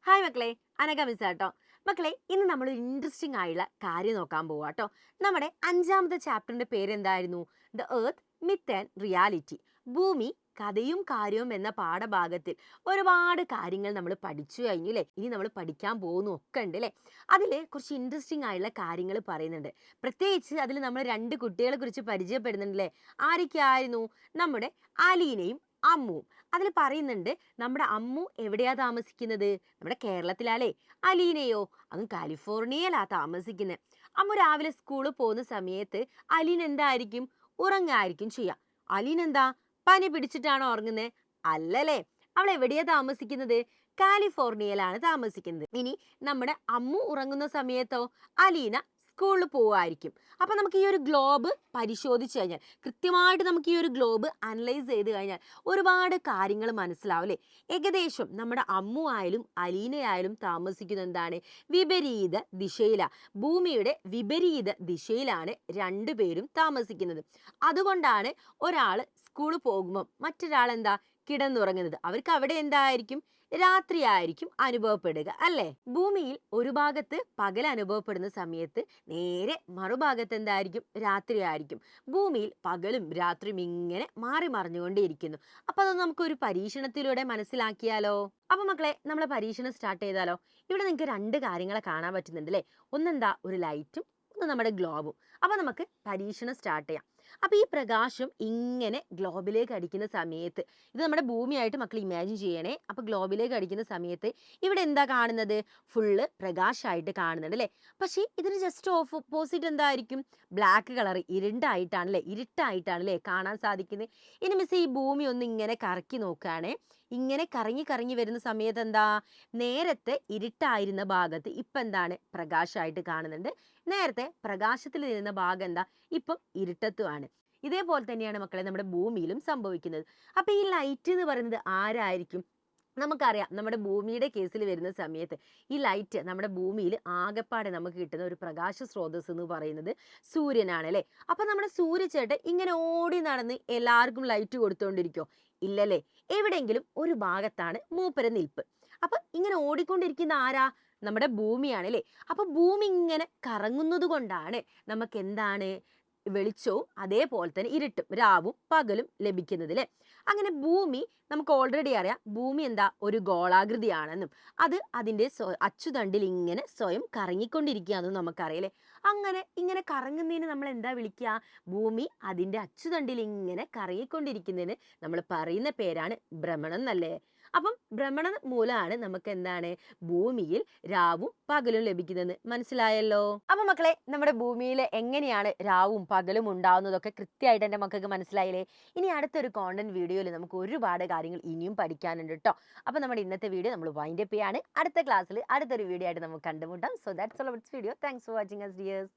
Hi മക്കളെ, Anagha miss കേട്ടോ. മക്കളെ, ഇന്ന് നമ്മൾ ഇൻട്രസ്റ്റിംഗ് ആയുള്ള കാര്യം നോക്കാൻ പോവാ കേട്ടോ. നമ്മുടെ 5ാമത്തെ ചാപ്റ്ററിന്റെ പേരെന്തായിരുന്നു? The earth myth and reality. ഭൂമി കഥയും കാര്യവും എന്ന പാഠഭാഗത്തിൽ ഒരുപാട് കാര്യങ്ങൾ നമ്മൾ പഠിച്ചു കഴിഞ്ഞു അല്ലേ. ഇനി നമ്മൾ പഠിക്കാൻ പോകുന്നു ഒക്കെ ഉണ്ട് അല്ലേ. അതിൽ കുറച്ച് ഇൻട്രസ്റ്റിംഗ് ആയുള്ള കാര്യങ്ങൾ പറയുന്നുണ്ട്. പ്രത്യേകിച്ച് അതിൽ നമ്മൾ 2 കുട്ടികളെ കുറിച്ച് പരിചയപ്പെടുന്നുണ്ടല്ലേ. ആരൊക്കെയായിരുന്നു? നമ്മുടെ അലീനയും അമ്മുവും. അതിൽ പറയുന്നുണ്ട് നമ്മുടെ അമ്മു എവിടെയാ താമസിക്കുന്നത്? നമ്മുടെ കേരളത്തിലാലേ. അലീനയോ? അങ്ങ് കാലിഫോർണിയയിലാ താമസിക്കുന്നത്. അമ്മു രാവിലെ സ്കൂളിൽ പോകുന്ന സമയത്ത് അലീന എന്തായിരിക്കും? ഉറങ്ങായിരിക്കും ചെയ്യാം. അലീന എന്താ പനി പിടിച്ചിട്ടാണോ ഉറങ്ങുന്നത്? അല്ലല്ലേ. അവൾ എവിടെയാ താമസിക്കുന്നത്? കാലിഫോർണിയയിലാണ് താമസിക്കുന്നത്. ഇനി നമ്മുടെ അമ്മു ഉറങ്ങുന്ന സമയത്തോ അലീന സ്കൂളിൽ പോവായിരിക്കും. അപ്പൊ നമുക്ക് ഈ ഒരു ഗ്ലോബ് പരിശോധിച്ച് കഴിഞ്ഞാൽ, കൃത്യമായിട്ട് നമുക്ക് ഈ ഒരു ഗ്ലോബ് അനലൈസ് ചെയ്ത് കഴിഞ്ഞാൽ ഒരുപാട് കാര്യങ്ങൾ മനസ്സിലാവും അല്ലേ. ഏകദേശം നമ്മുടെ അമ്മു ആയാലും അലീനയായാലും താമസിക്കുന്നത് എന്താണ്? വിപരീത ദിശയിലാണ്. ഭൂമിയുടെ വിപരീത ദിശയിലാണ് 2 പേരും താമസിക്കുന്നത്. അതുകൊണ്ടാണ് ഒരാൾ സ്കൂളിൽ പോകുമ്പോൾ മറ്റൊരാൾ എന്താ കിടന്നുറങ്ങുന്നത്. അവർക്ക് അവിടെ എന്തായിരിക്കും? രാത്രിയായിരിക്കും അനുഭവപ്പെടുക അല്ലേ. ഭൂമിയിൽ ഒരു ഭാഗത്ത് പകൽ അനുഭവപ്പെടുന്ന സമയത്ത് നേരെ മറുഭാഗത്ത് എന്തായിരിക്കും? രാത്രിയായിരിക്കും. ഭൂമിയിൽ പകലും രാത്രിയും ഇങ്ങനെ മാറി മറിഞ്ഞുകൊണ്ടേയിരിക്കുന്നു. അപ്പൊ അതൊന്ന് നമുക്കൊരു പരീക്ഷണത്തിലൂടെ മനസ്സിലാക്കിയാലോ? അപ്പൊ മക്കളെ, നമ്മൾ പരീക്ഷണം സ്റ്റാർട്ട് ചെയ്താലോ? ഇവിടെ നിങ്ങൾക്ക് 2 കാര്യങ്ങളെ കാണാൻ പറ്റുന്നുണ്ട് അല്ലേ. ഒന്നെന്താ? ഒരു ലൈറ്റും, ഒന്ന് നമ്മുടെ ഗ്ലോബും. അപ്പൊ നമുക്ക് പരീക്ഷണം സ്റ്റാർട്ട് ചെയ്യാം. അപ്പൊ ഈ പ്രകാശം ഇങ്ങനെ ഗ്ലോബിലേക്ക് അടിക്കുന്ന സമയത്ത്, ഇത് നമ്മുടെ ഭൂമിയായിട്ട് മക്കൾ ഇമാജിൻ ചെയ്യണേ. അപ്പൊ ഗ്ലോബിലേക്ക് അടിക്കുന്ന സമയത്ത് ഇവിടെ എന്താ കാണുന്നത്? ഫുള്ള് പ്രകാശമായിട്ട് കാണുന്നുണ്ട് അല്ലേ. പക്ഷേ ഇതിന് ജസ്റ്റ് ഓപ്പോസിറ്റ് എന്തായിരിക്കും? ബ്ലാക്ക് കളർ, ഇരുട്ടായിട്ടാണല്ലേ കാണാൻ സാധിക്കുന്നത്. ഇനി മിസ് ഈ ഭൂമി ഒന്ന് ഇങ്ങനെ കറക്കി നോക്കുകയാണേ. ഇങ്ങനെ കറങ്ങി കറങ്ങി വരുന്ന സമയത്ത് എന്താ? നേരത്തെ ഇരുട്ടായിരുന്ന ഭാഗത്ത് ഇപ്പം എന്താണ്? പ്രകാശമായിട്ട് കാണുന്നുണ്ട്. നേരത്തെ പ്രകാശത്തിൽ ഇരുന്ന ഭാഗം എന്താ? ഇപ്പം ഇരുട്ടത്തുമാണ്. ഇതേപോലെ തന്നെയാണ് മക്കളെ നമ്മുടെ ഭൂമിയിലും സംഭവിക്കുന്നത്. അപ്പൊ ഈ ലൈറ്റ് എന്ന് പറയുന്നത് ആരായിരിക്കും? നമുക്കറിയാം, നമ്മുടെ ഭൂമിയുടെ കേസിൽ വരുന്ന സമയത്ത് ഈ ലൈറ്റ് നമ്മുടെ ഭൂമിയിൽ ആകെപ്പാടെ നമുക്ക് കിട്ടുന്ന ഒരു പ്രകാശ സ്രോതസ് എന്ന് പറയുന്നത് സൂര്യനാണ് അല്ലേ. അപ്പൊ നമ്മുടെ സൂര്യചേട്ടൻ ഇങ്ങനെ ഓടി നടന്ന് എല്ലാവർക്കും ലൈറ്റ് കൊടുത്തുകൊണ്ടിരിക്കോ? ഇല്ലല്ലേ. എവിടെയെങ്കിലും ഒരു ഭാഗത്താണ് മൂപ്പര നിൽപ്പ്. അപ്പൊ ഇങ്ങനെ ഓടിക്കൊണ്ടിരിക്കുന്ന ആരാ? നമ്മുടെ ഭൂമിയാണ് അല്ലേ. അപ്പൊ ഭൂമി ഇങ്ങനെ കറങ്ങുന്നത് കൊണ്ടാണ് നമുക്ക് എന്താണ്? വെളിച്ചവും അതേപോലെ തന്നെ ഇരുട്ടും, രാവും പകലും ലഭിക്കുന്നത് അല്ലേ. അങ്ങനെ ഭൂമി, നമുക്ക് ഓൾറെഡി അറിയാം ഭൂമി എന്താ? ഒരു ഗോളാകൃതിയാണെന്നും അത് അതിൻ്റെ അച്ചുതണ്ടിൽ ഇങ്ങനെ സ്വയം കറങ്ങിക്കൊണ്ടിരിക്കുകയാണെന്നും നമുക്കറിയാം. അങ്ങനെ ഇങ്ങനെ കറങ്ങുന്നതിന് നമ്മൾ എന്താ വിളിക്കുക? ഭൂമി അതിൻ്റെ അച്ചുതണ്ടിൽ ഇങ്ങനെ കറങ്ങിക്കൊണ്ടിരിക്കുന്നതിന് നമ്മൾ പറയുന്ന പേരാണ് ഭ്രമണം എന്നല്ലേ. അപ്പം ഭ്രമണം മൂലമാണ് നമുക്ക് എന്താണ്? ഭൂമിയിൽ രാവും പകലും ലഭിക്കുന്നത്. മനസ്സിലായല്ലോ. അപ്പൊ മക്കളെ, നമ്മുടെ ഭൂമിയിൽ എങ്ങനെയാണ് രാവും പകലും ഉണ്ടാവുന്നതൊക്കെ കൃത്യമായിട്ട് എൻ്റെ മക്കൾക്ക് മനസ്സിലായില്ലേ. ഇനി അടുത്തൊരു കോണ്ടന്റ് വീഡിയോയിൽ നമുക്ക് ഒരുപാട് കാര്യങ്ങൾ ഇനിയും പഠിക്കാനുണ്ട് കേട്ടോ. അപ്പൊ നമ്മുടെ ഇന്നത്തെ വീഡിയോ നമ്മൾ വൈൻഡ് അപ്പ് ചെയ്യാണ്. അടുത്ത ക്ലാസ്സിൽ അടുത്തൊരു വീഡിയോ ആയിട്ട് നമുക്ക് കണ്ടുമുട്ടാം. So that's all about this video. Thanks for watching us dears.